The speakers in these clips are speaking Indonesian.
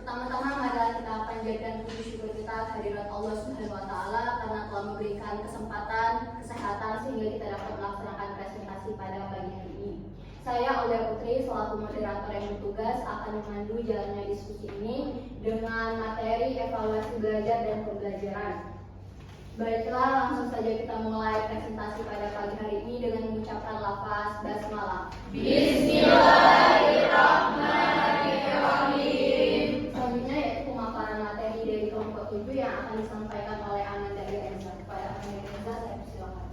Pertama-tama marilah kita panjatkan puji syukur kita kehadirat Allah Subhanahu wa taala karena telah memberikan kesempatan, kesehatan sehingga kita dapat melaksanakan presentasi pada pagi hari ini. Saya Olga Putri selaku moderator yang bertugas akan memandu jalannya diskusi ini dengan materi evaluasi belajar dan pembelajaran. Baiklah, langsung saja kita mulai presentasi pada pagi hari ini dengan mengucapkan lafaz basmalah. Bismillahirrahmanirrahim. Selanjutnya yaitu pemaparan materi dari kelompok 7 yang akan disampaikan oleh Ananda Ireza. Kepada Ananda Ireza, saya persilakan.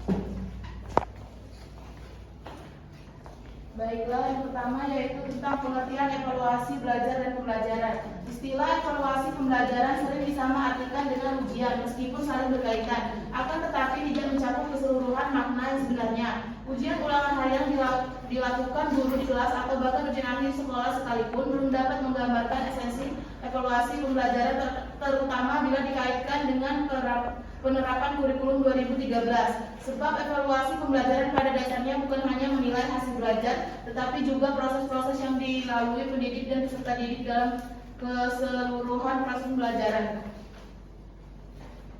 Baiklah, yang pertama yaitu tentang pengertian evaluasi belajar dan pembelajaran. Istilah evaluasi pembelajaran sering disamaartikan dengan ujian meskipun saling berkaitan, akan tetapi tidak mencakup keseluruhan makna yang sebenarnya. Ujian ulangan harian dilakukan guru di kelas atau bahkan ujian akhir sekolah sekalipun belum dapat menggambarkan esensi evaluasi pembelajaran terutama bila dikaitkan dengan penerapan kurikulum 2013. Sebab evaluasi pembelajaran pada dasarnya bukan hanya menilai hasil belajar, tetapi juga proses-proses yang dilalui pendidik dan peserta didik dalam keseluruhan proses pembelajaran.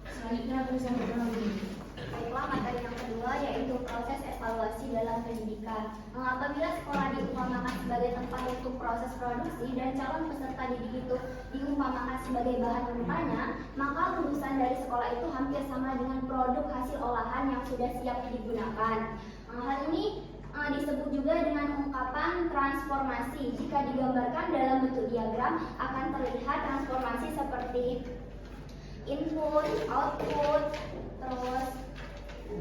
Selanjutnya akan disampaikan lagi. Baiklah, materi yang kedua yaitu proses evaluasi dalam pendidikan. Apabila sekolah diumpamakan sebagai tempat untuk proses produksi dan calon peserta didik itu diumpamakan sebagai bahan mentahnya, maka lulusan dari sekolah itu hampir sama dengan produk hasil olahan yang sudah siap digunakan. Hal ini disebut juga dengan ungkapan transformasi. Jika digambarkan dalam bentuk diagram, akan terlihat transformasi seperti input, output, terus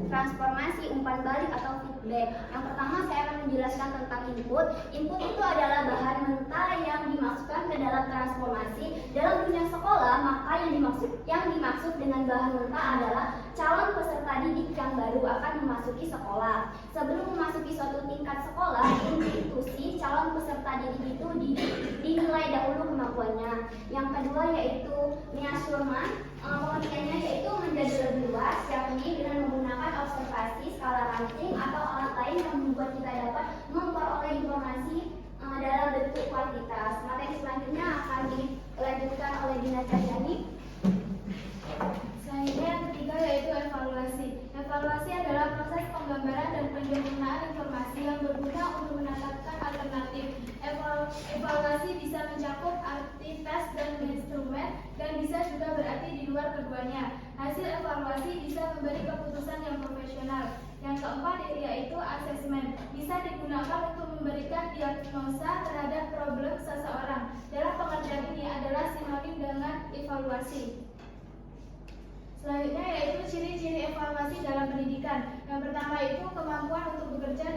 transformasi, umpan balik atau feedback. Yang pertama saya akan menjelaskan tentang input. Input itu adalah bahan mentah yang dimasukkan ke dalam transformasi. Dalam dunia sekolah, maka yang dimaksud dengan bahan mentah adalah calon peserta didik yang baru akan memasuki sekolah. Sebelum memasuki suatu tingkat sekolah, institusi calon peserta didik itu dinilai dahulu kemampuannya. Yang kedua yaitu measurement. Pengertiannya yaitu menjadi lebih luas, yakni dengan menggunakan observasi, skala ranting atau alat lain yang membuat kita dapat memperoleh informasi dalam bentuk kuantitas. Materi selanjutnya akan dilanjutkan oleh Dina Cahyani. Selanjutnya yang ketiga yaitu evaluasi. Evaluasi adalah proses penggambaran dan penyempurnaan informasi yang berguna untuk menetapkan alternatif. Evaluasi bisa mencakup arti tes dan instrumen dan bisa juga berarti di luar keduanya. Hasil evaluasi bisa memberi keputusan yang profesional. Yang keempat yaitu asesmen. Bisa digunakan untuk memberikan diagnosa terhadap problem seseorang. Dalam pengertian ini adalah sinonim dengan evaluasi. Selanjutnya yaitu ciri-ciri evaluasi dalam pendidikan. Yang pertama itu kemampuan untuk bekerja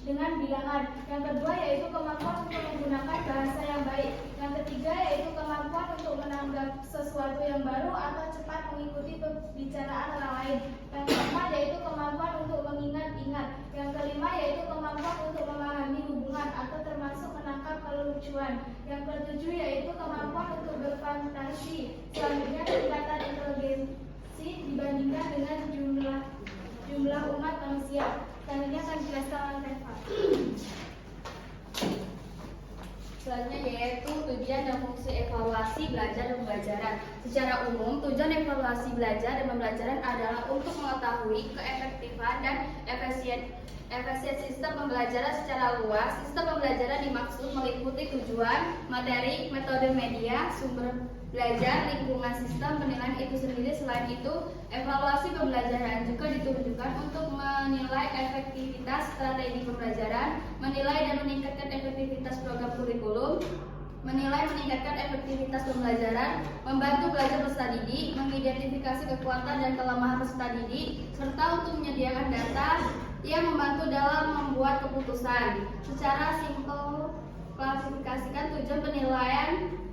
dengan bilangan. Yang kedua yaitu kemampuan untuk menggunakan bahasa yang baik. Yang ketiga yaitu kemampuan untuk menanggap sesuatu yang baru atau cepat mengikuti pembicaraan orang lain. Yang keempat yaitu kemampuan untuk mengingat-ingat. Yang kelima yaitu kemampuan untuk memahami hubungan atau termasuk menangkap kelucuan. Yang ketujuh yaitu kemampuan untuk berfantasi. Selanjutnya tingkatan inteligensi dibandingkan dengan jumlah umat manusia. Selanjutnya akan dijelaskan oleh Reva. Selanjutnya yaitu tujuan dan fungsi evaluasi belajar dan pembelajaran. Secara umum, tujuan evaluasi belajar dan pembelajaran adalah untuk mengetahui keefektifan dan efisien sistem pembelajaran secara luas. Sistem pembelajaran dimaksud meliputi tujuan, materi, metode media, sumber belajar, lingkungan sistem penilaian itu sendiri. Selain itu, evaluasi pembelajaran juga ditujukan untuk menilai efektivitas strategi pembelajaran, menilai dan meningkatkan efektivitas program kurikulum, menilai meningkatkan efektivitas pembelajaran, membantu belajar peserta didik, mengidentifikasi kekuatan dan kelemahan peserta didik, serta untuk menyediakan data yang membantu dalam membuat keputusan. Secara simpel, klasifikasikan tujuan penilaian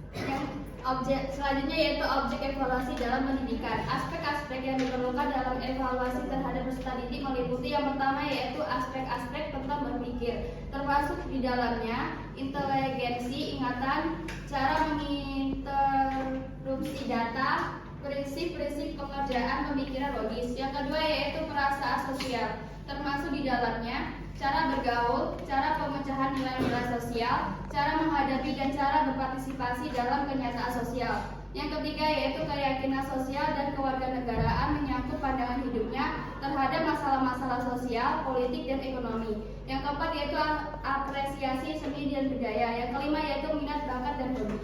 yang objek selanjutnya yaitu objek evaluasi dalam pendidikan. Aspek-aspek yang diperlukan dalam evaluasi terhadap peserta didik meliputi yang pertama yaitu aspek-aspek tentang berpikir, termasuk di dalamnya inteligensi, ingatan, cara menginterupsi data, prinsip-prinsip pengerjaan pemikiran logis. Yang kedua yaitu perasaan sosial, termasuk di dalamnya cara bergaul, cara pemecahan nilai-nilai sosial, cara menghadapi dan cara berpartisipasi dalam kenyataan sosial. Yang ketiga yaitu keyakinan sosial dan kewarganegaraan menyangkut pandangan hidupnya terhadap masalah-masalah sosial, politik, dan ekonomi. Yang keempat yaitu apresiasi seni dan budaya. Yang kelima yaitu minat, bakat, dan hobi.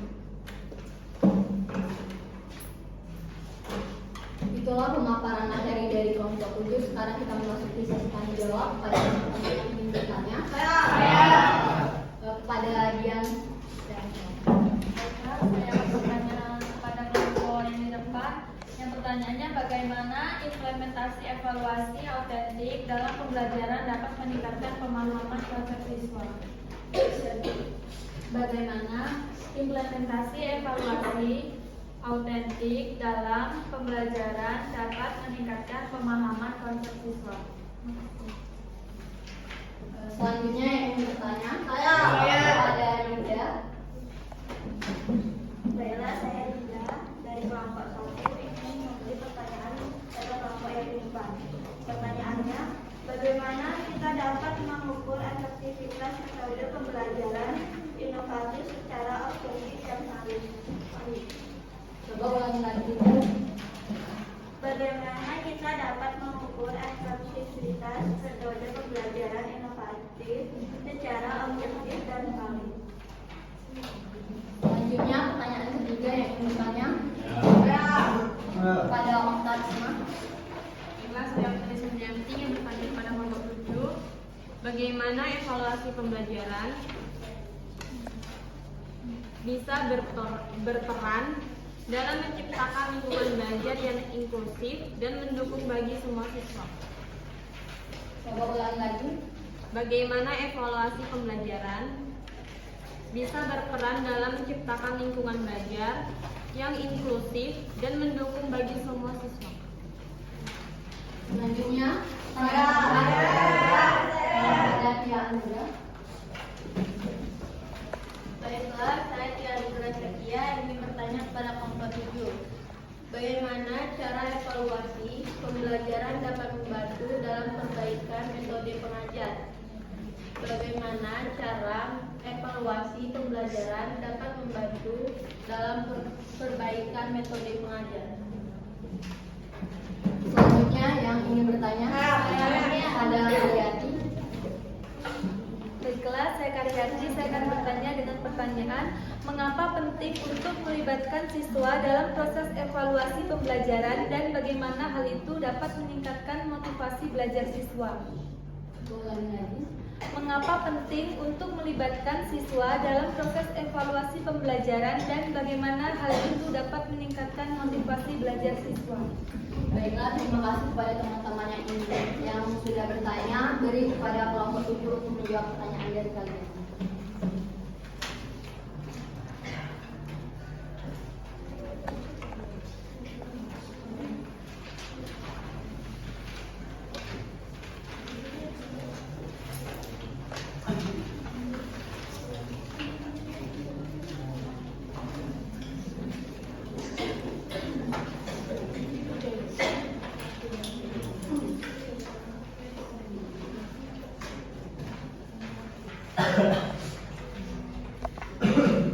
Itulah pemaparan materi dari kelompok 7. Sekarang kita memasuki sesi tanya jawab pada teman-teman yang ingin bertanya. Kepada Dian. Saya akan bertanya kepada kelompok yang di depan. Yang pertanyaannya, bagaimana implementasi evaluasi autentik dalam pembelajaran dapat meningkatkan pemahaman konsep siswa? Bagaimana Implementasi evaluasi autentik dalam pembelajaran dapat meningkatkan pemahaman konsep siswa. selanjutnya yang ingin bertanya? Kepada Dinda. Baiklah, saya Dinda dari kelompok 1 ingin memberi pertanyaan pada kelompok yang di depan. Pertanyaannya, bagaimana kita dapat mengukur efektivitas metode pembelajaran inovatif secara objektif dan valid? Coba ulangi lagi. Bagaimana kita dapat mengukur efektivitas metode pembelajaran inovatif secara objektif dan valid? Selanjutnya pertanyaan ketiga yang ingin bertanya. Kepada Okta Risma. Baiklah, saya Okta Sujanti yang bertanya kepada kelompok 7. Bagaimana evaluasi pembelajaran bisa berperan dalam menciptakan lingkungan belajar yang inklusif dan mendukung bagi semua siswa? Coba ulangi lagi. Bagaimana evaluasi pembelajaran bisa berperan dalam menciptakan lingkungan belajar yang inklusif dan mendukung bagi semua siswa? Selanjutnya kepada Tia Andra. Baiklah, saya Tia Andra Setia ingin bertanya kepada kelompok 7. Bagaimana cara evaluasi pembelajaran dapat membantu dalam perbaikan metode pengajar? Bagaimana cara evaluasi pembelajaran dapat membantu dalam perbaikan metode pengajar? Selanjutnya yang ingin bertanya ada Karyati. Baiklah, saya Karyati. Saya akan bertanya dengan pertanyaan, mengapa penting untuk melibatkan siswa dalam proses evaluasi pembelajaran dan bagaimana hal itu dapat meningkatkan motivasi belajar siswa? Ulangi lagi. Mengapa penting untuk melibatkan siswa dalam proses evaluasi pembelajaran dan bagaimana hal itu dapat meningkatkan motivasi belajar siswa? Baiklah, terima kasih kepada teman-teman yang sudah bertanya. Beri kepada kelompok 7 untuk menjawab pertanyaan dari kalian.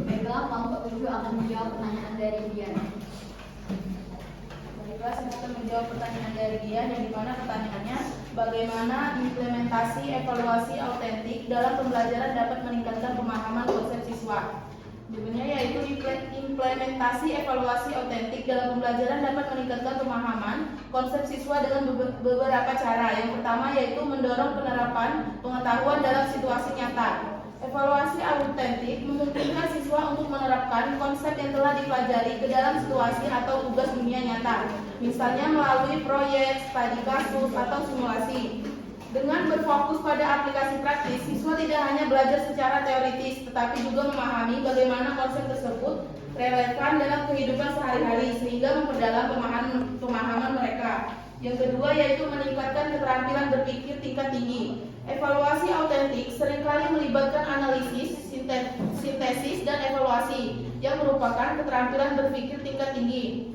Baiklah, kelompok 7 akan menjawab pertanyaan dari Dian. Baiklah, saya akan menjawab pertanyaan dari Dian yang dimana pertanyaannya, bagaimana implementasi evaluasi autentik dalam pembelajaran dapat meningkatkan pemahaman konsep siswa? Jawabannya yaitu implementasi evaluasi autentik dalam pembelajaran dapat meningkatkan pemahaman konsep siswa dengan beberapa cara. Yang pertama yaitu mendorong penerapan pengetahuan dalam situasi nyata. Evaluasi autentik memungkinkan siswa untuk menerapkan konsep yang telah dipelajari ke dalam situasi atau tugas dunia nyata, misalnya melalui proyek, studi kasus, atau simulasi. Dengan berfokus pada aplikasi praktis, siswa tidak hanya belajar secara teoritis, tetapi juga memahami bagaimana konsep tersebut relevan dalam kehidupan sehari-hari, sehingga memperdalam pemahaman mereka. Yang kedua yaitu meningkatkan keterampilan berpikir tingkat tinggi. Evaluasi autentik seringkali melibatkan analisis, sintesis, dan evaluasi yang merupakan keterampilan berpikir tingkat tinggi.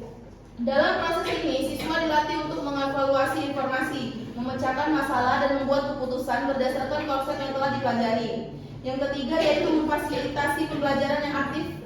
Dalam proses ini, siswa dilatih untuk mengevaluasi informasi, memecahkan masalah dan membuat keputusan berdasarkan konsep yang telah dipelajari. Yang ketiga yaitu memfasilitasi pembelajaran yang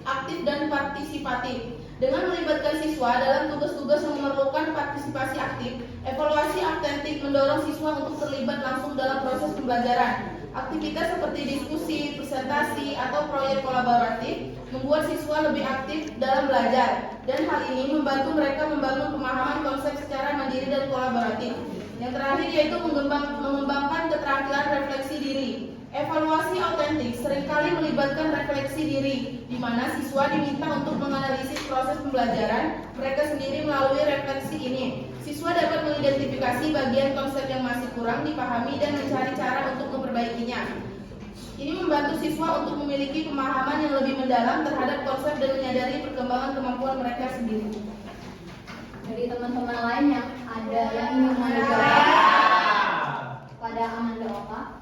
aktif dan partisipatif. Dengan melibatkan siswa dalam tugas-tugas yang memerlukan partisipasi aktif, evaluasi autentik mendorong siswa untuk terlibat langsung dalam proses pembelajaran. Aktivitas seperti diskusi, presentasi, atau proyek kolaboratif membuat siswa lebih aktif dalam belajar, dan hal ini membantu mereka membangun pemahaman konsep secara mandiri dan kolaboratif. Yang terakhir yaitu mengembangkan keterampilan refleksi diri. Evaluasi autentik seringkali melibatkan refleksi diri, di mana siswa diminta untuk menganalisis proses pembelajaran mereka sendiri melalui refleksi ini. Siswa dapat mengidentifikasi bagian konsep yang masih kurang dipahami dan mencari cara untuk memperbaikinya. Ini membantu siswa untuk memiliki pemahaman yang lebih mendalam terhadap konsep dan menyadari perkembangan kemampuan mereka sendiri. Dari teman-teman lain yang ada yang ingin menjawab pada Amanda Oka.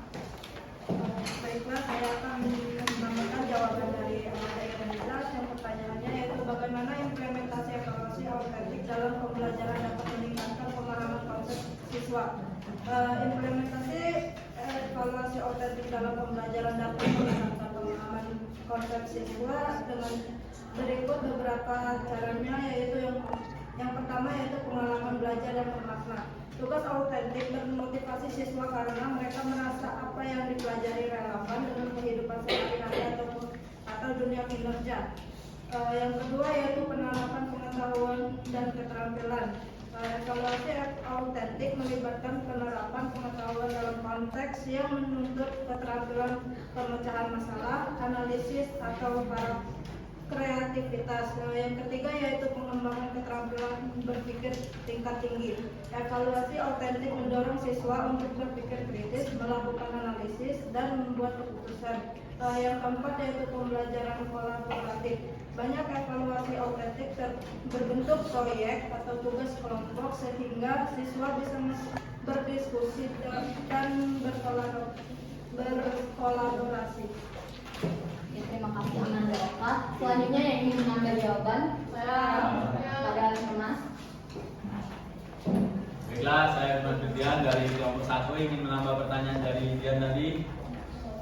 Baiklah, saya akan menambahkan jawaban dari Amanda Iqbal. Yang pertanyaannya yaitu bagaimana implementasi evaluasi autentik dalam pembelajaran dapat meningkatkan pemahaman konsep siswa. Implementasi evaluasi autentik dalam pembelajaran dapat meningkatkan pemahaman konsep siswa dengan berikut beberapa caranya, yaitu yang pertama yaitu pengalaman belajar yang bermakna. Tugas autentik memotivasi siswa karena mereka merasa apa yang dipelajari relevan dengan kehidupan sehari-hari atau dunia kinerja. Yang kedua yaitu penerapan pengetahuan dan keterampilan. Evaluasi autentik melibatkan penerapan pengetahuan dalam konteks yang menuntut keterampilan pemecahan masalah, analisis, atau para kreativitas. Yang ketiga yaitu pengembangan keterampilan berpikir tingkat tinggi. Evaluasi autentik mendorong siswa untuk berpikir kritis, melakukan analisis, dan membuat keputusan. Yang keempat yaitu pembelajaran kolaboratif. Banyak evaluasi autentik berbentuk proyek atau tugas kelompok sehingga siswa bisa berdiskusi dan berkolaborasi. Ya, terima kasih Amanda Oka. Selanjutnya yang ingin mengambil jawaban pada Mas. Baiklah, saya Dian dari kelompok 1 ingin menambah pertanyaan dari Dian tadi.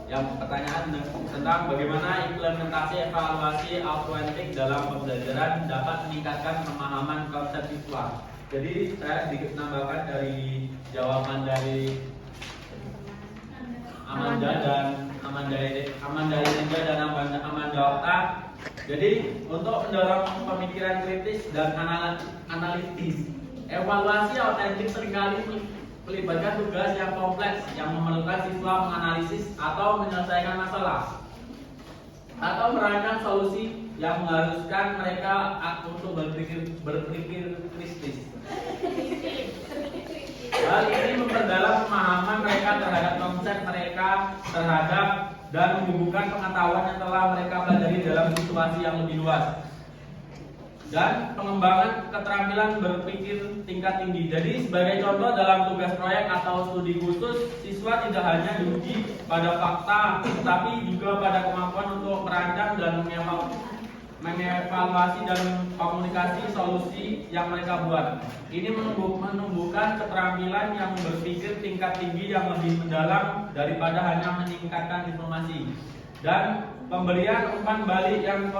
Yang pertanyaan tentang bagaimana implementasi evaluasi autentik dalam pembelajaran dapat meningkatkan pemahaman konsep siswa. Jadi saya sedikit menambahkan dari jawaban dari Amanda Irenja dan Amanda Okta. Jadi untuk mendorong pemikiran kritis dan analitis, evaluasi autentik seringkali melibatkan tugas yang kompleks yang memerlukan siswa menganalisis atau menyelesaikan masalah atau merancang solusi yang mengharuskan mereka untuk berpikir kritis. Hal ini memperdalam pemahaman mereka terhadap konsep mereka terhadap dan menghubungkan pengetahuan yang telah mereka pelajari dalam situasi yang lebih luas. Dan pengembangan keterampilan berpikir tingkat tinggi. Jadi sebagai contoh dalam tugas proyek atau studi khusus, siswa tidak hanya diuji pada fakta, tetapi juga pada kemampuan untuk merancang dan mengevaluasi dan komunikasi solusi yang mereka buat. Ini menumbuhkan keterampilan yang berpikir tingkat tinggi yang lebih mendalam daripada hanya meningkatkan informasi. Dan pemberian umpan balik yang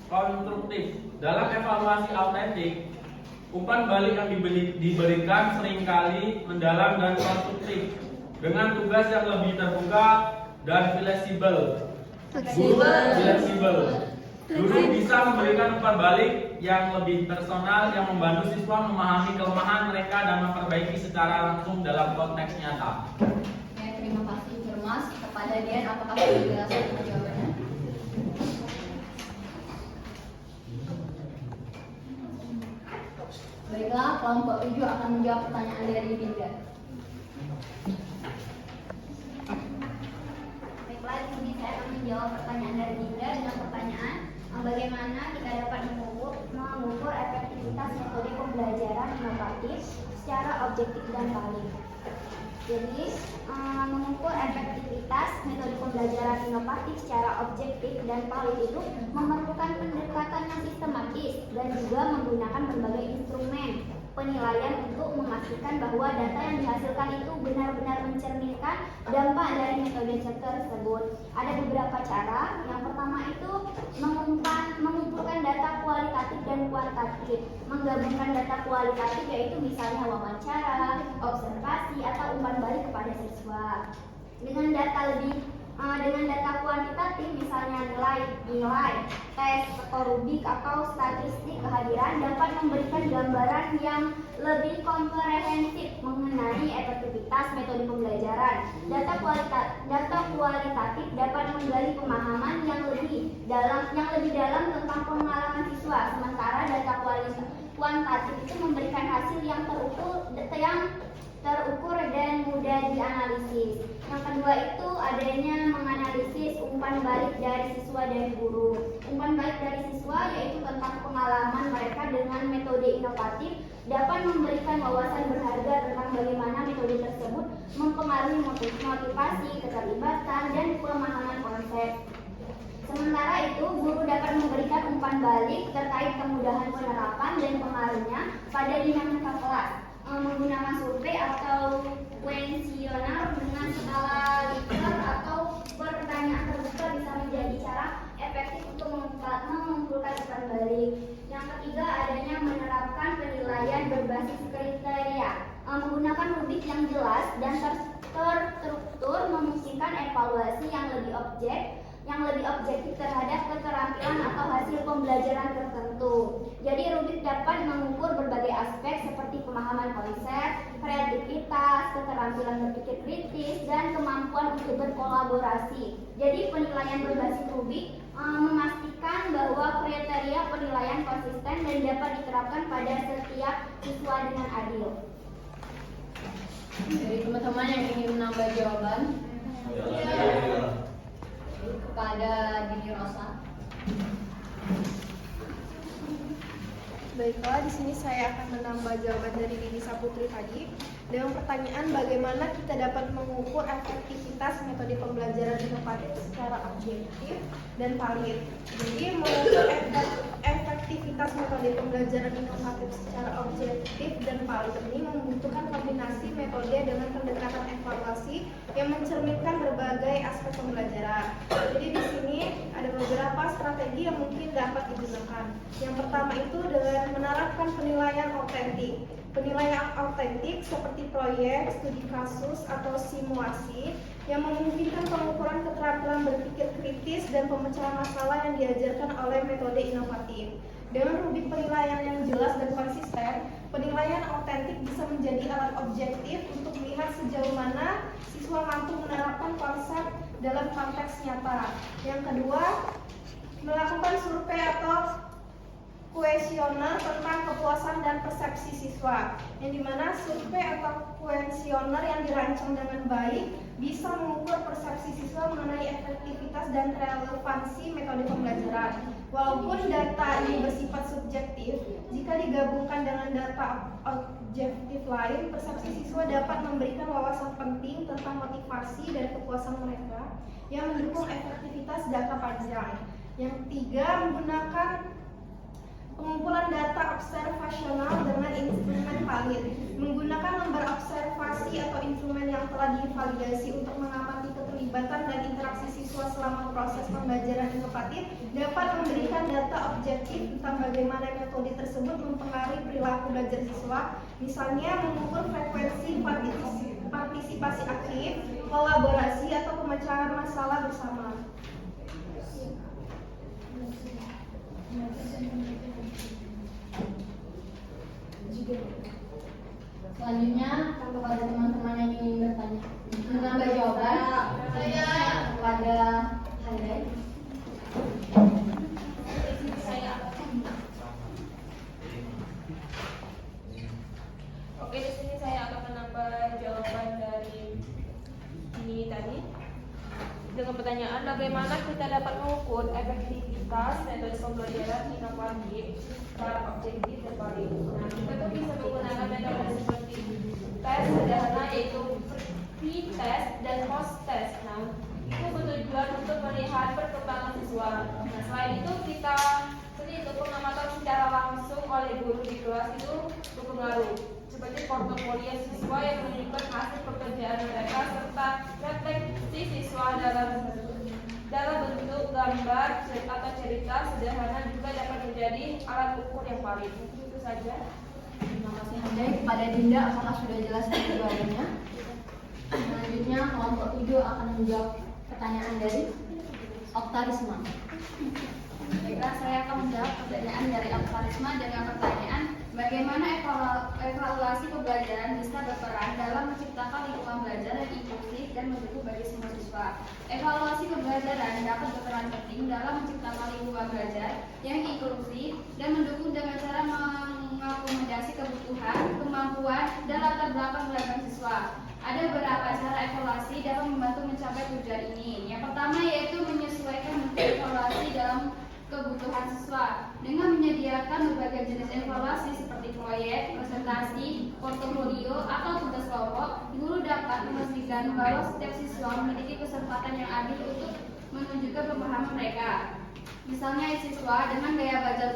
konstruktif. Dalam evaluasi autentik, umpan balik yang diberikan seringkali mendalam dan konstruktif dengan tugas yang lebih terbuka dan fleksibel. Guru bisa memberikan umpan balik yang lebih personal yang membantu siswa memahami kelemahan mereka dan memperbaiki secara langsung dalam konteks nyata. Ya, terima kasih Mas. Kepada Dian, apakah sudah jelaskan jawabannya? Baiklah, kelompok 7 akan menjawab pertanyaan dari Dinda. Baiklah, di sini saya akan menjawab pertanyaan dari Dinda dengan pertanyaan bagaimana kita dapat mengukur efektivitas metode pembelajaran inovatif secara objektif dan valid. Jadi, mengukur efektivitas metode pembelajaran inovatif secara objektif dan valid itu memerlukan pendekatan yang sistematis dan juga menggunakan berbagai instrumen penilaian untuk memastikan bahwa data yang dihasilkan itu benar-benar mencerminkan dampak dari metode tersebut. Ada beberapa cara. Yang pertama itu mengumpulkan data kualitatif dan kuantitatif. Menggabungkan data kualitatif yaitu misalnya wawancara, observasi, atau umpan balik kepada siswa. Dengan data kuantitatif misalnya nilai, tes, skor Rubik atau statistik kehadiran dapat memberikan gambaran yang lebih komprehensif mengenai efektivitas metode pembelajaran. Data kualitatif dapat menggali pemahaman yang lebih dalam tentang pengalaman siswa, sementara data kuantitatif itu memberikan hasil yang terukur dan mudah dianalisis. Yang kedua itu adanya menganalisis umpan balik dari siswa dan guru. Umpan balik dari siswa yaitu tentang pengalaman mereka dengan metode inovatif dapat memberikan wawasan berharga tentang bagaimana metode tersebut mempengaruhi motivasi, keterlibatan, dan pemahaman konsep. Sementara itu, guru dapat memberikan umpan balik terkait kemudahan penerapan dan pengaruhnya pada dinamika kelas. Menggunakan survei atau kuesioner dengan skala Likert atau pertanyaan terbuka bisa menjadi cara efektif untuk mengumpulkan umpan balik. Yang ketiga adanya menerapkan penilaian berbasis kriteria. Menggunakan rubrik yang jelas dan terstruktur memungkinkan evaluasi yang lebih objektif terhadap keterampilan atau hasil pembelajaran tertentu. Jadi rubrik dapat mengukur berbagai aspek seperti pemahaman konsep, kreativitas, keterampilan berpikir kritis, dan kemampuan untuk berkolaborasi. Jadi penilaian berbasis rubrik memastikan bahwa kriteria penilaian konsisten dan dapat diterapkan pada setiap siswa dengan adil. Dari teman-teman yang ingin menambah jawaban, kepada Dini Rosa. Baiklah, di sini saya akan menambah jawaban dari Dini Saputri tadi dengan pertanyaan bagaimana kita dapat mengukur efektivitas metode pembelajaran inovatif secara objektif dan valid. Jadi mengukur efektivitas metode pembelajaran inovatif secara objektif dan valid ini membutuhkan kombinasi metode dengan pendekatan evaluasi yang mencerminkan berbagai aspek pembelajaran. Jadi di sini ada beberapa strategi yang mungkin dapat digunakan. Yang pertama itu dengan menerapkan penilaian autentik. Penilaian autentik seperti proyek, studi kasus, atau simulasi yang memungkinkan pengukuran keterampilan berpikir kritis dan pemecahan masalah yang diajarkan oleh metode inovatif. Dengan rubrik penilaian yang jelas dan konsisten, penilaian autentik bisa menjadi alat objektif untuk melihat sejauh mana siswa mampu menerapkan konsep dalam konteks nyata. Yang kedua, melakukan survei atau kuesioner tentang kepuasan dan persepsi siswa, yang dimana survei atau kuesioner yang dirancang dengan baik bisa mengukur persepsi siswa mengenai efektivitas dan relevansi metode pembelajaran. Walaupun data ini bersifat subjektif, jika digabungkan dengan data objektif lain, persepsi siswa dapat memberikan wawasan penting tentang motivasi dan kepuasan mereka yang mendukung efektivitas jangka panjang. Yang ketiga, menggunakan pengumpulan data observasional dengan instrumen valid. Menggunakan lembar observasi atau instrumen yang telah divalidasi untuk mengamati keterlibatan dan interaksi siswa selama proses pembelajaran inovatif dapat memberikan data objektif tentang bagaimana metode tersebut mempengaruhi perilaku belajar siswa. Misalnya mengukur frekuensi partisipasi aktif, kolaborasi, atau pemecahan masalah bersama. Selanjutnya kepada teman-teman yang ingin bertanya menambah jawaban, kepada Handai. Oke, di sini saya akan menambah jawaban dari ini tadi dengan pertanyaan bagaimana kita dapat mengukur efektivitas metode pembelajaran inovatif secara objektif dan valid. Nah, kita tuh bisa menggunakan metode seperti tes sederhana yaitu pre-test dan post-test. Nah, itu bertujuan untuk melihat perkembangan siswa. Nah, selain itu kita pengamatan secara langsung wali guru di kelas itu berpengaruh, seperti portofolio siswa yang menunjukkan hasil pekerjaan mereka serta refleksi siswa dalam bentuk gambar atau cerita sederhana juga dapat menjadi alat ukur yang valid. Itu saja. Terima kasih Handai. Kepada Dinda, apakah sudah jelas jawabannya? Selanjutnya kelompok 7 akan menjawab pertanyaan dari Oktarisma. Baiklah, saya akan menjawab pertanyaan dari Oktarisma dengan pertanyaan bagaimana evaluasi pembelajaran bisa berperan dalam menciptakan lingkungan belajar yang inklusif dan mendukung bagi semua siswa. Evaluasi pembelajaran dapat berperan penting dalam menciptakan lingkungan belajar yang inklusif dan mendukung dengan cara mengakomodasi kebutuhan, kemampuan, dan latar belakang belajar siswa. Ada beberapa cara evaluasi dapat membantu mencapai tujuan ini. Yang pertama yaitu menyesuaikan bentuk evaluasi dalam kebutuhan siswa dengan menyediakan berbagai jenis evaluasi seperti proyek, presentasi, portofolio, atau tugas kelompok. Guru dapat memastikan bahwa setiap siswa memiliki kesempatan yang adil untuk menunjukkan pemahaman mereka. Misalnya siswa dengan gaya belajar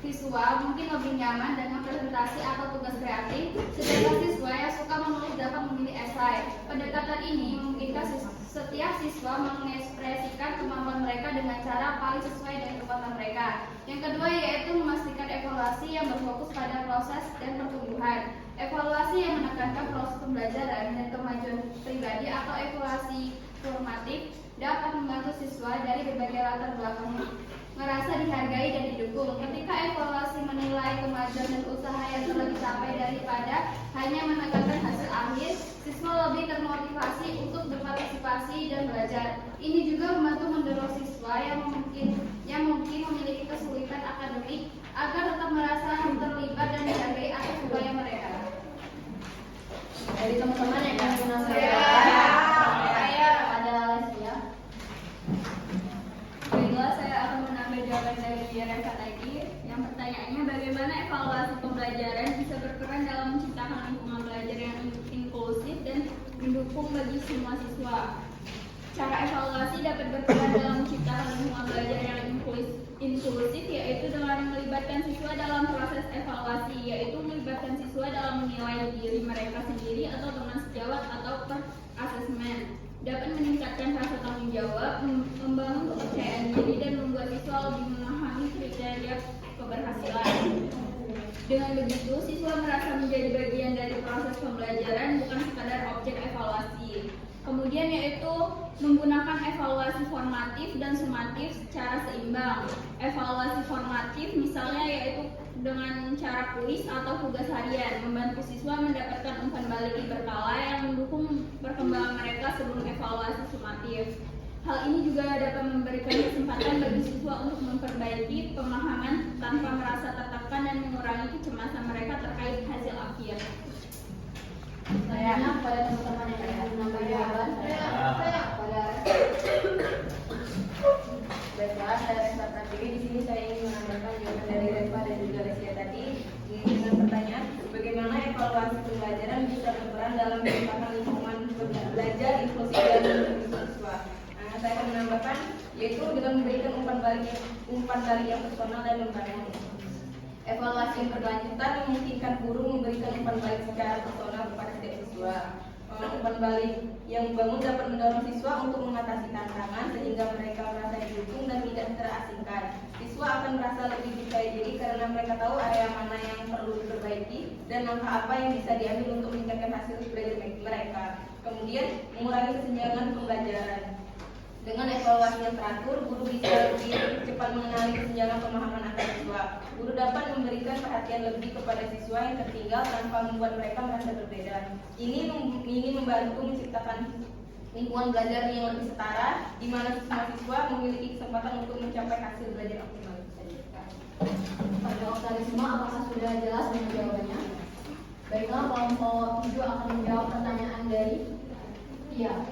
visual mungkin lebih nyaman dengan presentasi atau tugas kreatif, sedangkan siswa yang suka menulis dapat memilih esai. Pendekatan ini memungkinkan setiap siswa mengekspresikan kemampuan mereka dengan cara paling sesuai dengan kekuatan mereka. Yang kedua yaitu memastikan evaluasi yang berfokus pada proses dan pertumbuhan. Evaluasi yang menekankan proses pembelajaran dan kemajuan pribadi atau evaluasi formatif dapat membantu siswa dari berbagai latar belakang merasa dihargai dan didukung. Ketika evaluasi menilai kemajuan dan usaha yang telah dicapai daripada hanya menekankan hasil akhir, siswa lebih termotivasi untuk berpartisipasi dan belajar. Ini juga membantu mendorong siswa yang mungkin memiliki kesulitan akademik agar tetap merasa terlibat dan dihargai atas upaya mereka. Dari teman-teman yang ingin menambahkan, ada Lesia. Baiklah, saya akan menambah jawaban dari Reva tadi. Yang pertanyaannya bagaimana evaluasi pembelajaran bisa berperan dalam menciptakan lingkungan belajar yang inklusif dan mendukung bagi semua siswa. Cara evaluasi dapat berperan dalam menciptakan lingkungan belajar yang inklusif yaitu dengan melibatkan siswa dalam proses evaluasi, yaitu melibatkan siswa dalam menilai diri mereka sendiri atau teman sejawat atau per asesmen. Dapat meningkatkan rasa tanggung jawab, membangun kepercayaan diri, dan membuat siswa lebih memahami kriteria keberhasilan. Dengan begitu, siswa merasa menjadi bagian dari proses pembelajaran, bukan sekadar objek evaluasi. Kemudian yaitu menggunakan evaluasi formatif dan sumatif secara seimbang. Evaluasi formatif misalnya yaitu dengan cara kuis atau tugas harian, membantu siswa mendapatkan umpan balik berkala yang mendukung perkembangan mereka sebelum evaluasi sumatif. Hal ini juga dapat memberikan kesempatan bagi siswa untuk memperbaiki pemahaman tanpa merasa tertekan dan mengurangi kecemasan mereka terkait hasil akhir. Selanjutnya kepada teman-teman yang ingin menambah jawaban, pada baiklah, saya Reva Pratiwi. Di sini saya ingin menambahkan jawaban dari Reva dan juga Lesia tadi dengan pertanyaan bagaimana evaluasi pembelajaran bisa berperan dalam menciptakan lingkungan belajar inklusif dan mendukung siswa. Saya akan menambahkan yaitu dengan memberikan umpan balik yang personal dan membangun. Evaluasi yang berkelanjutan memungkinkan guru memberikan umpan balik secara personal kepada setiap siswa. Umpan balik yang membangun dapat mendorong siswa untuk mengatasi tantangan sehingga mereka merasa didukung dan tidak terasingkan. Siswa akan merasa lebih percaya diri karena mereka tahu area mana yang perlu diperbaiki dan langkah apa yang bisa diambil untuk meningkatkan hasil belajar mereka. Kemudian mengurangi kesenjangan pembelajaran. Dengan evaluasi yang teratur, guru bisa lebih cepat mengenali kesenjangan pemahaman antar siswa. Guru dapat memberikan perhatian lebih kepada siswa yang tertinggal tanpa membuat mereka merasa berbeda. Ini membantu menciptakan lingkungan belajar yang lebih setara, di mana semua siswa memiliki kesempatan untuk mencapai hasil belajar optimal. Pada Oktarisma, apakah sudah jelas dengan jawabannya? Baiklah, kelompok 7 akan menjawab pertanyaan dari Tia.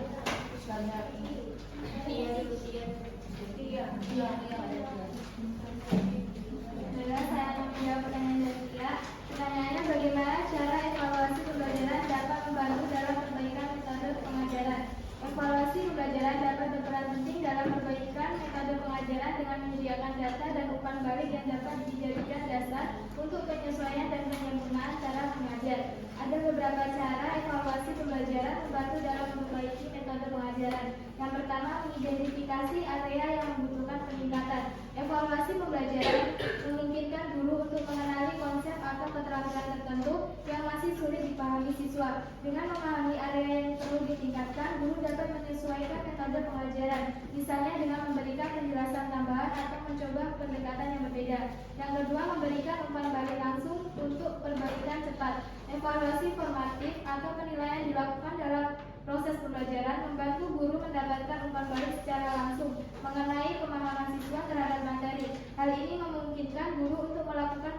Baiklah, saya akan menjawab pertanyaan dari Tia. Pertanyaannya bagaimana cara evaluasi pembelajaran dapat membantu dalam perbaikan metode pengajaran. Evaluasi pembelajaran dapat berperan penting dalam perbaikan metode pengajaran dengan menyediakan data dan upaya umpan balik yang dapat dijadikan dasar untuk penyesuaian dan penyempurnaan cara mengajar. Ada beberapa cara evaluasi pembelajaran membantu dalam memperbaiki metode pengajaran. Yang pertama, mengidentifikasi area yang membutuhkan peningkatan. Evaluasi pembelajaran memungkinkan guru untuk mengenali konsep atau keterampilan tertentu yang masih sulit dipahami siswa. Dengan memahami area yang perlu ditingkatkan, guru dapat menyesuaikan metode pengajaran, misalnya dengan memberikan penjelasan tambahan atau mencoba pendekatan yang berbeda. Yang kedua, memberikan umpan balik langsung untuk perbaikan cepat. Evaluasi formatif atau penilaian dilakukan dalam proses pembelajaran membantu guru mendapatkan umpan balik secara langsung mengenai pemahaman siswa terhadap materi. Hal ini memungkinkan guru untuk melakukan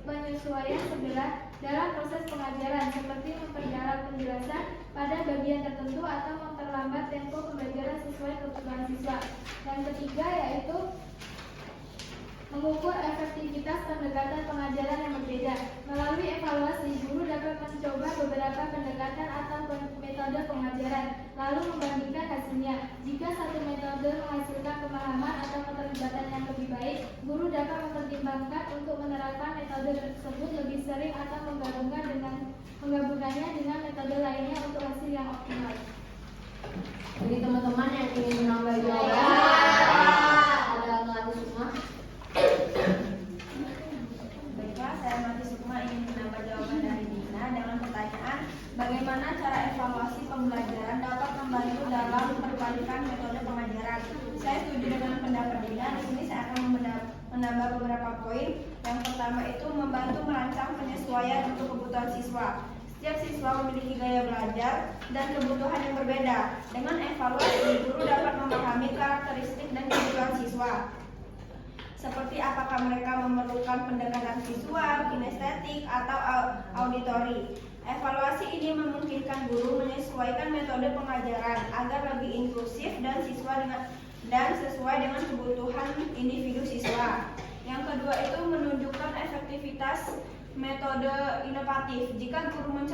penyesuaian segera dalam proses pengajaran, seperti memperdalam penjelasan pada bagian tertentu atau memperlambat tempo pembelajaran sesuai kebutuhan siswa. Yang ketiga yaitu mengukur efektivitas pendekatan pengajaran yang berbeda. Melalui evaluasi, guru dapat mencoba beberapa pendekatan atau metode pengajaran, lalu membandingkan hasilnya. Jika satu metode menghasilkan pemahaman atau keterlibatan yang lebih baik, guru dapat mempertimbangkan untuk menerapkan metode tersebut lebih sering atau menggabungkannya dengan metode lainnya untuk hasil yang optimal. Jadi teman-teman yang ingin menambah jawaban, ada Melati Sukma. Baiklah, saya Melati Sukma ingin menambah jawaban dari Dina dengan pertanyaan, bagaimana cara evaluasi pembelajaran dapat membantu dalam perbaikan metode pengajaran? Saya setuju dengan pendapat Dina. Di sini saya akan menambah beberapa poin. Yang pertama itu membantu merancang penyesuaian untuk kebutuhan siswa. Setiap siswa memiliki gaya belajar dan kebutuhan yang berbeda. Dengan evaluasi, guru dapat memahami karakteristik dan kebutuhan siswa, seperti apakah mereka memerlukan pendekatan visual, kinestetik, atau auditori. Evaluasi ini memungkinkan guru menyesuaikan metode pengajaran agar lebih inklusif dan sesuai dengan kebutuhan individu siswa. Yang kedua itu menunjukkan efektivitas metode inovatif. Jika guru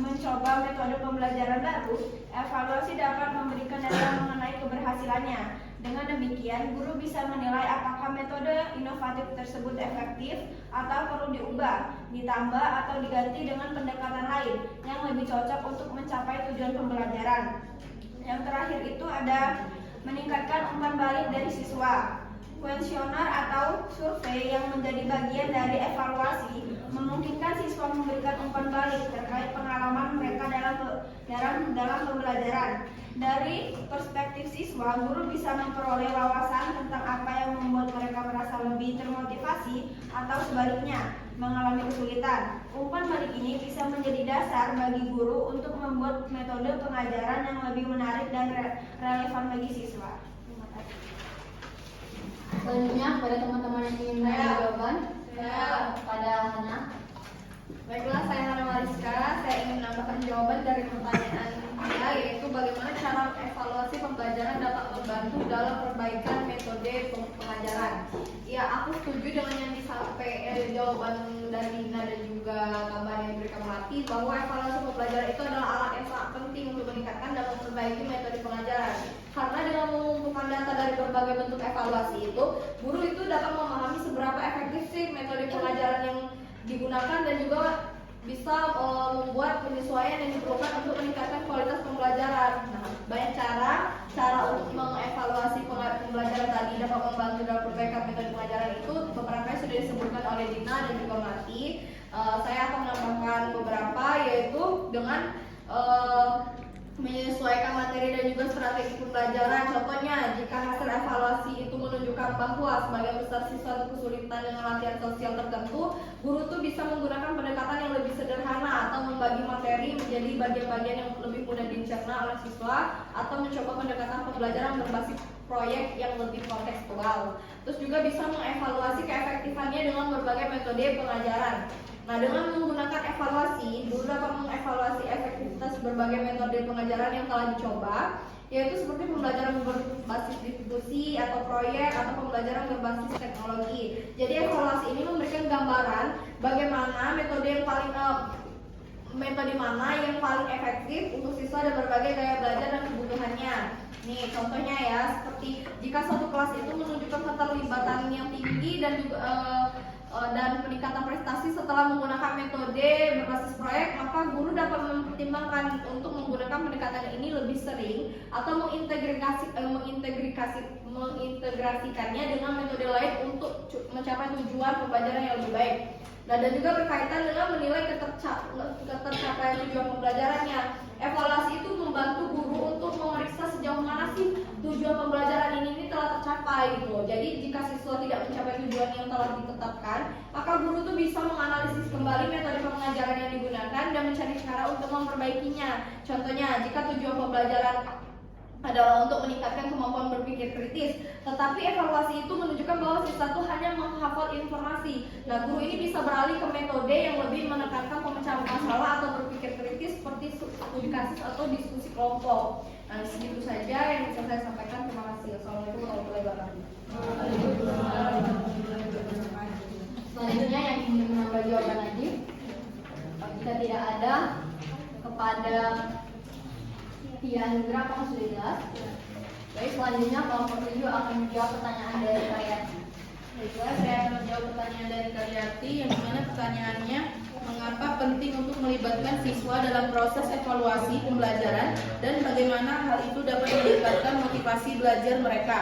mencoba metode pembelajaran baru, evaluasi dapat memberikan data mengenai keberhasilannya. Dengan demikian, guru bisa menilai apakah metode inovatif tersebut efektif atau perlu diubah, ditambah, atau diganti dengan pendekatan lain yang lebih cocok untuk mencapai tujuan pembelajaran. Yang terakhir itu ada meningkatkan umpan balik dari siswa. Kuesioner atau survei yang menjadi bagian dari evaluasi memungkinkan siswa memberikan umpan balik terkait pengalaman mereka dalam pembelajaran. Dari perspektif siswa, guru bisa memperoleh wawasan tentang apa yang membuat mereka merasa lebih termotivasi atau sebaliknya mengalami kesulitan. Umpan balik ini bisa menjadi dasar bagi guru untuk membuat metode pengajaran yang lebih menarik dan relevan bagi siswa. Terima kasih. Selanjutnya pada teman-teman yang ingin menambah jawaban, pada Hana. Baiklah, saya Hana Mariska. Saya ingin menambahkan jawaban dari pertanyaan Anda, yaitu bagaimana cara evaluasi pembelajaran dapat membantu dalam perbaikan metode pengajaran. Ya, aku setuju dengan yang disampaikan jawaban dari Dina dan juga gambar yang diberikan Melati, bahwa evaluasi pembelajaran itu adalah alat yang sangat penting untuk meningkatkan dan memperbaiki metode pengajaran. Karena dengan mengumpulkan data dari berbagai bentuk evaluasi itu, guru itu dapat memahami seberapa efektif sih metode pengajaran yang digunakan dan juga bisa membuat penyesuaian yang diperlukan untuk meningkatkan kualitas pembelajaran. Nah, banyak cara untuk mengevaluasi pembelajaran tadi dapat membantu dalam perbaikan metode pengajaran itu beberapa yang sudah disebutkan oleh Dina dan juga Melati. Saya akan menambahkan beberapa, yaitu dengan menyesuaikan materi dan juga strategi pembelajaran. Contohnya, jika hasil evaluasi itu menunjukkan bahwa sebagian besar siswa itu kesulitan dengan latihan sosial tertentu, guru tuh bisa menggunakan pendekatan yang lebih sederhana atau membagi materi menjadi bagian-bagian yang lebih mudah dicerna oleh siswa, atau mencoba pendekatan pembelajaran berbasis proyek yang lebih kontekstual. Terus juga bisa mengevaluasi keefektifannya dengan berbagai metode pengajaran. Nah, dengan menggunakan evaluasi, guru dapat mengevaluasi efektivitas berbagai metode pengajaran yang telah dicoba, yaitu seperti pembelajaran berbasis diskusi atau proyek atau pembelajaran berbasis teknologi. Jadi evaluasi ini memberikan gambaran bagaimana metode yang paling metode mana yang paling efektif untuk siswa dan berbagai gaya belajar dan kebutuhannya. Nih contohnya ya, seperti jika suatu kelas itu menunjukkan keterlibatan yang tinggi dan juga dan peningkatan prestasi setelah menggunakan metode berbasis proyek, maka guru dapat mempertimbangkan untuk menggunakan pendekatan ini lebih sering atau mengintegrasikannya dengan metode lain untuk mencapai tujuan pembelajaran yang lebih baik. Nah, dan juga berkaitan dengan menilai ketercapaian tujuan pembelajarannya. Evaluasi itu membantu guru untuk memeriksa sejauh mana sih tujuan pembelajaran ini telah tercapai gitu. Jadi jika siswa tidak mencapai tujuan yang telah ditetapkan, maka guru tuh bisa menganalisis kembali metode pengajaran yang digunakan dan mencari cara untuk memperbaikinya. Contohnya, jika tujuan pembelajaran adalah untuk meningkatkan kemampuan berpikir kritis, tetapi evaluasi itu menunjukkan bahwa siswa itu hanya menghafal informasi. Nah, guru ini bisa beralih ke metode yang lebih menekankan pemecahan masalah atau berpikir kritis seperti studi kasus atau diskusi kelompok. Nah, segitu saja yang bisa saya sampaikan. Terima kasih. Assalamualaikum warahmatullahi wabarakatuh. Selanjutnya yang ingin menambah jawaban lagi, jika tidak ada, kepada Tian Gra, kamu sudah jelas. Baik, selanjutnya kelompok 7 akan menjawab pertanyaan dari Karyati. Baiklah, saya akan menjawab pertanyaan dari Karyati, yang dimana pertanyaannya, mengapa penting untuk melibatkan siswa dalam proses evaluasi pembelajaran dan bagaimana hal itu dapat meningkatkan motivasi belajar mereka.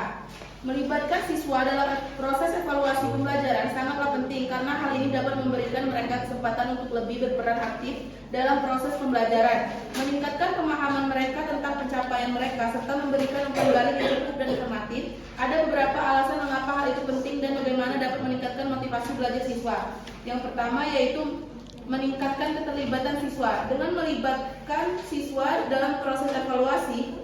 Melibatkan siswa dalam proses evaluasi pembelajaran sangatlah penting karena hal ini dapat memberikan mereka kesempatan untuk lebih berperan aktif dalam proses pembelajaran, meningkatkan pemahaman mereka tentang pencapaian mereka, serta memberikan umpan balik yang cukup dan informatif. Ada beberapa alasan mengapa hal itu penting dan bagaimana dapat meningkatkan motivasi belajar siswa. Yang pertama yaitu meningkatkan keterlibatan siswa. Dengan melibatkan siswa dalam proses evaluasi,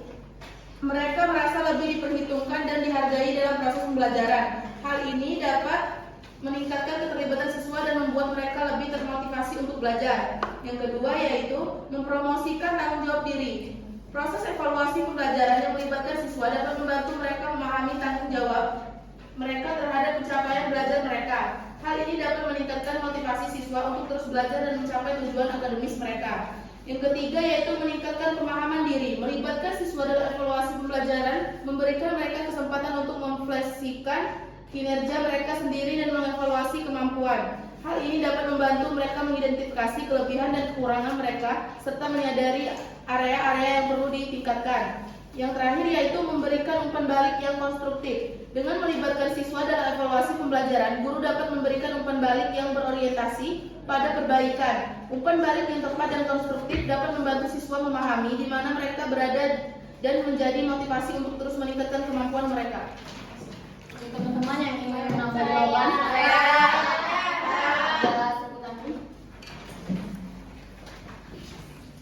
mereka merasa lebih diperhitungkan dan dihargai dalam proses pembelajaran. Hal ini dapat meningkatkan keterlibatan siswa dan membuat mereka lebih termotivasi untuk belajar. Yang kedua yaitu mempromosikan tanggung jawab diri. Proses evaluasi pembelajaran yang melibatkan siswa dapat membantu mereka memahami tanggung jawab mereka terhadap pencapaian belajar mereka. Hal ini dapat meningkatkan motivasi siswa untuk terus belajar dan mencapai tujuan akademis mereka. Yang ketiga yaitu meningkatkan pemahaman diri. Melibatkan siswa dalam evaluasi pembelajaran memberikan mereka kesempatan untuk memfleksikan kinerja mereka sendiri dan mengevaluasi kemampuan. Hal ini dapat membantu mereka mengidentifikasi kelebihan dan kekurangan mereka serta menyadari area-area yang perlu ditingkatkan. Yang terakhir yaitu memberikan umpan balik yang konstruktif. Dengan melibatkan siswa dalam evaluasi pembelajaran, guru dapat memberikan umpan balik yang berorientasi pada perbaikan. Umpan balik yang tepat dan konstruktif dapat membantu siswa memahami di mana mereka berada dan menjadi motivasi untuk terus meningkatkan kemampuan mereka. Teman-teman yang ingin menambah jawaban,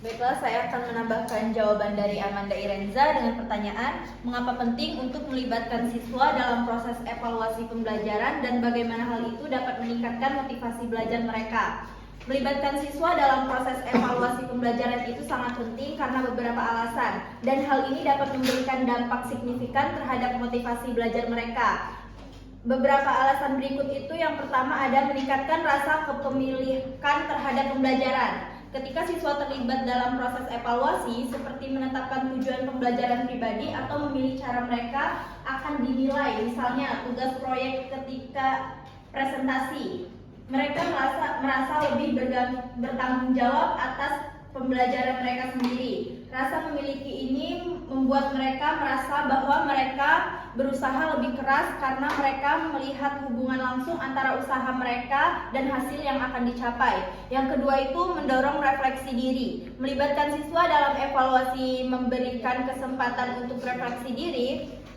Baiklah, saya akan menambahkan jawaban dari Amanda Irenza dengan pertanyaan, mengapa penting untuk melibatkan siswa dalam proses evaluasi pembelajaran dan bagaimana hal itu dapat meningkatkan motivasi belajar mereka. Melibatkan siswa dalam proses evaluasi pembelajaran itu sangat penting karena beberapa alasan, dan hal ini dapat memberikan dampak signifikan terhadap motivasi belajar mereka. Beberapa alasan berikut itu, yang pertama ada meningkatkan rasa kepemilikan terhadap pembelajaran. Ketika siswa terlibat dalam proses evaluasi, seperti menetapkan tujuan pembelajaran pribadi atau memilih cara mereka akan dinilai, misalnya tugas proyek ketika presentasi. Mereka merasa lebih bertanggung jawab atas pembelajaran mereka sendiri. Rasa memiliki ini membuat mereka merasa bahwa mereka berusaha lebih keras karena mereka melihat hubungan langsung antara usaha mereka dan hasil yang akan dicapai. Yang kedua itu mendorong refleksi diri. Melibatkan siswa dalam evaluasi memberikan kesempatan untuk refleksi diri,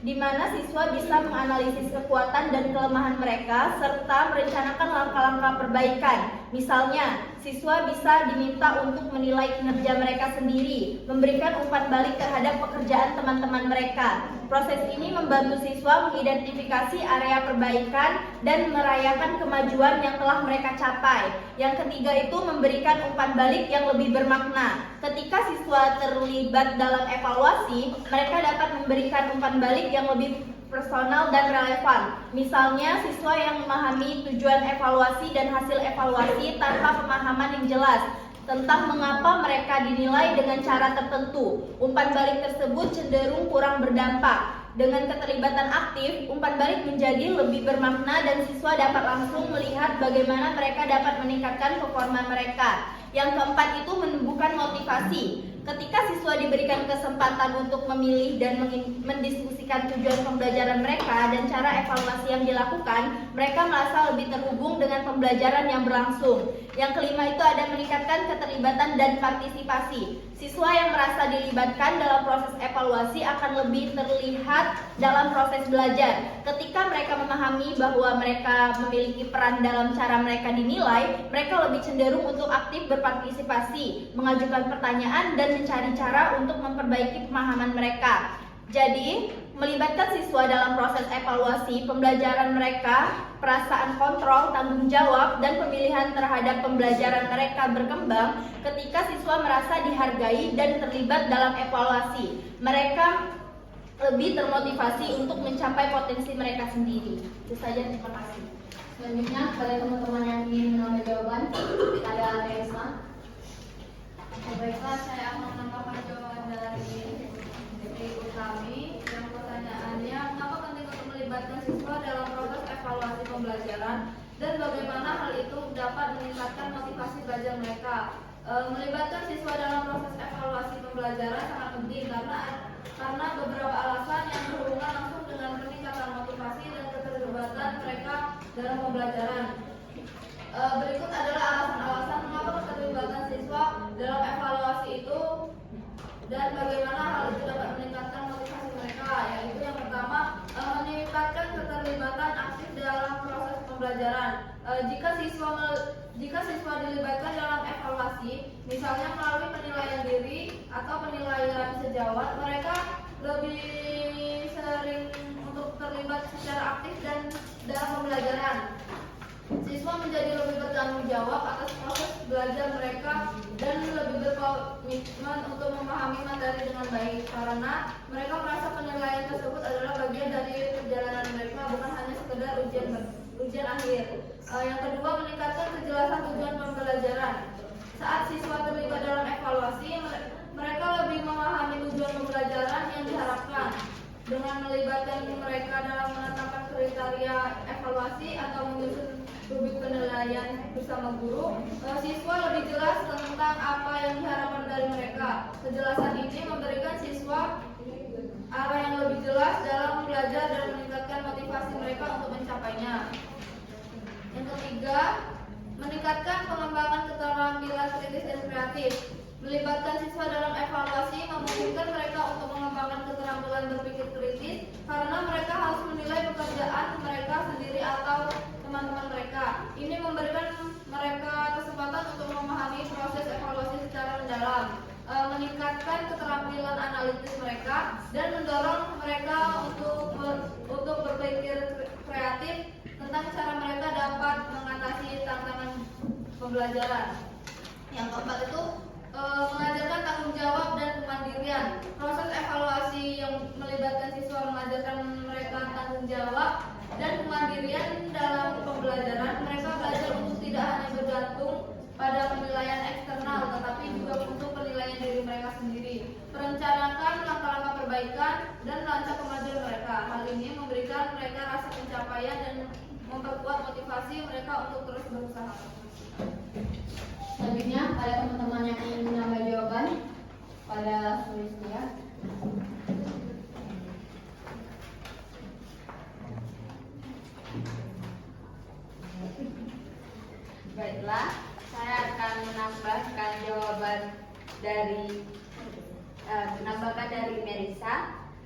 di mana siswa bisa menganalisis kekuatan dan kelemahan mereka serta merencanakan langkah-langkah perbaikan. Misalnya, siswa bisa diminta untuk menilai kinerja mereka sendiri, memberikan umpan balik terhadap pekerjaan teman-teman mereka. Proses ini membantu siswa mengidentifikasi area perbaikan dan merayakan kemajuan yang telah mereka capai. Yang ketiga itu memberikan umpan balik yang lebih bermakna. Ketika siswa terlibat dalam evaluasi, mereka dapat memberikan umpan balik yang lebih personal dan relevan. Misalnya, siswa yang memahami tujuan evaluasi dan hasil evaluasi tanpa pemahaman yang jelas. tentang mengapa mereka dinilai dengan cara tertentu. Umpan balik tersebut cenderung kurang berdampak. Dengan keterlibatan aktif, umpan balik menjadi lebih bermakna dan siswa dapat langsung melihat bagaimana mereka dapat meningkatkan performa mereka. Yang keempat itu menumbuhkan motivasi. Ketika siswa diberikan kesempatan untuk memilih dan mendiskusikan tujuan pembelajaran mereka dan cara evaluasi yang dilakukan, mereka merasa lebih terhubung dengan pembelajaran yang berlangsung. Yang kelima itu ada meningkatkan keterlibatan dan partisipasi. Siswa yang merasa dilibatkan dalam proses evaluasi akan lebih terlihat dalam proses belajar. Ketika mereka memahami bahwa mereka memiliki peran dalam cara mereka dinilai, mereka lebih cenderung untuk aktif berpartisipasi, mengajukan pertanyaan, dan mencari cara untuk memperbaiki pemahaman mereka. Jadi, melibatkan siswa dalam proses evaluasi pembelajaran mereka, perasaan kontrol, tanggung jawab, dan pemilihan terhadap pembelajaran mereka berkembang ketika siswa merasa dihargai dan terlibat dalam evaluasi. Mereka lebih termotivasi untuk mencapai potensi mereka sendiri. Itu saja, terima kasih. Selanjutnya, pada teman-teman yang ingin menambah jawaban, ada Reza. Baiklah, saya akan menambahkan jawaban dari kami. Yang pertanyaannya, mengapa penting untuk melibatkan siswa dalam proses evaluasi pembelajaran dan bagaimana hal itu dapat meningkatkan motivasi belajar mereka? Melibatkan siswa dalam proses evaluasi pembelajaran sangat penting karena beberapa alasan yang berhubungan langsung dengan peningkatan motivasi dan keterlibatan mereka dalam pembelajaran. Berikut adalah alasan-alasan mengapa keterlibatan siswa dalam evaluasi itu dan bagaimana hal itu dapat meningkatkan motivasi mereka. Yaitu yang pertama, meningkatkan keterlibatan aktif dalam proses pembelajaran. Jika siswa dilibatkan dalam evaluasi, misalnya melalui penilaian diri atau penilaian sejawat, mereka lebih sering untuk terlibat secara aktif dan dalam pembelajaran. Siswa menjadi lebih bertanggung jawab atas proses belajar mereka dan lebih berkomitmen untuk memahami materi dengan baik karena mereka merasa penilaian tersebut adalah bagian dari perjalanan mereka, bukan hanya sekedar ujian akhir. Yang kedua, meningkatkan kejelasan tujuan pembelajaran. Saat siswa terlibat dalam evaluasi, mereka lebih memahami tujuan pembelajaran yang diharapkan. Dengan melibatkan mereka dalam menetapkan kriteria evaluasi atau menyusun rubrik penilaian bersama guru, siswa lebih jelas tentang apa yang diharapkan dari mereka. Kejelasan ini memberikan siswa arah yang lebih jelas dalam belajar dan meningkatkan motivasi mereka untuk mencapainya. Yang ketiga, meningkatkan pengembangan keterampilan kritis dan kreatif. Melibatkan siswa dalam evaluasi memungkinkan mereka untuk mengembangkan keterampilan berpikir kritis karena mereka harus menilai pekerjaan mereka sendiri atau teman-teman mereka. Ini memberikan mereka kesempatan untuk memahami proses evaluasi secara mendalam, meningkatkan keterampilan analitis mereka, dan mendorong mereka untuk berpikir kreatif tentang cara mereka dapat mengatasi tantangan pembelajaran. Yang keempat itu mengajarkan tanggung jawab dan kemandirian. Proses evaluasi yang melibatkan siswa mengajarkan mereka tanggung jawab dan kemandirian dalam pembelajaran. Mereka belajar untuk tidak hanya bergantung pada penilaian eksternal, tetapi juga untuk penilaian diri mereka sendiri. Merencanakan langkah-langkah perbaikan dan merancang kemajuan mereka. Hal ini memberikan mereka rasa pencapaian dan memperkuat motivasi mereka untuk terus berusaha. Selanjutnya, pada teman-teman yang ingin menambah jawaban, pada Sulistia. Baiklah, saya akan menambahkan jawaban dari Merisa.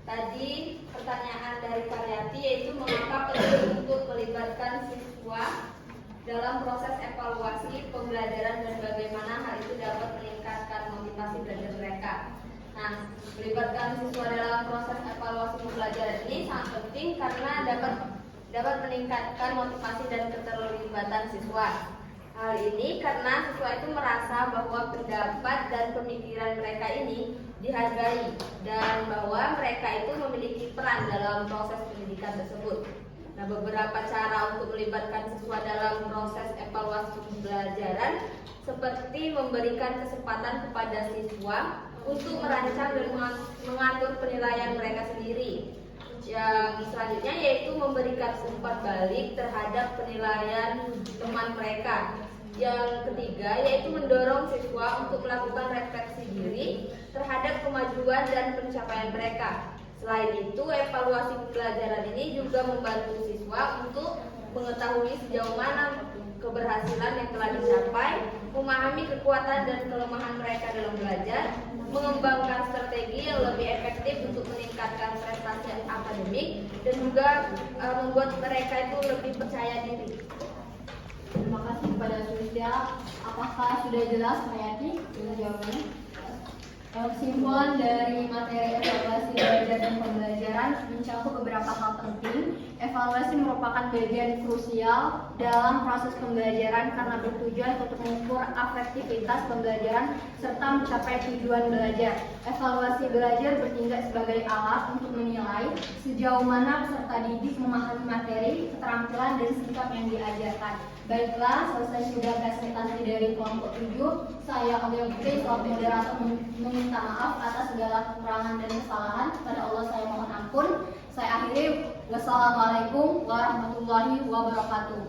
Tadi pertanyaan dari Karyati yaitu mengapa penting untuk melibatkan siswa dalam proses evaluasi pembelajaran dan bagaimana hal itu dapat meningkatkan motivasi belajar mereka. Nah, melibatkan siswa dalam proses evaluasi pembelajaran ini sangat penting karena dapat meningkatkan motivasi dan keterlibatan siswa. Hal ini karena siswa itu merasa bahwa pendapat dan pemikiran mereka ini dihargai dan bahwa mereka itu memiliki peran dalam proses pendidikan tersebut. Nah, beberapa cara untuk melibatkan siswa dalam proses evaluasi pembelajaran seperti memberikan kesempatan kepada siswa untuk merancang dan mengatur penilaian mereka sendiri. Yang selanjutnya yaitu memberikan umpan balik terhadap penilaian teman mereka. Yang ketiga yaitu mendorong siswa untuk melakukan refleksi diri terhadap kemajuan dan pencapaian mereka. Selain itu, evaluasi pembelajaran ini juga membantu siswa untuk mengetahui sejauh mana keberhasilan yang telah dicapai, memahami kekuatan dan kelemahan mereka dalam belajar, mengembangkan strategi yang lebih efektif untuk meningkatkan prestasi akademik, dan juga membuat mereka itu lebih percaya diri. Terima kasih kepada Sulistya. Apakah sudah jelas Hayati jawabannya? Kesimpulan dari materi evaluasi belajar dan pembelajaran mencakup beberapa hal penting. Evaluasi merupakan bagian krusial dalam proses pembelajaran karena bertujuan untuk mengukur efektivitas pembelajaran serta mencapai tujuan belajar. Evaluasi belajar bertindak sebagai alat untuk menilai sejauh mana peserta didik memahami materi, keterampilan, dan sikap yang diajarkan. Baiklah, selesai sudah presentasi dari kelompok 7. Saya Alia Putri selaku moderator meminta maaf atas segala kekurangan dan kesalahan. Kepada Allah saya mohon ampun. Saya akhiri. Wassalamualaikum warahmatullahi wabarakatuh.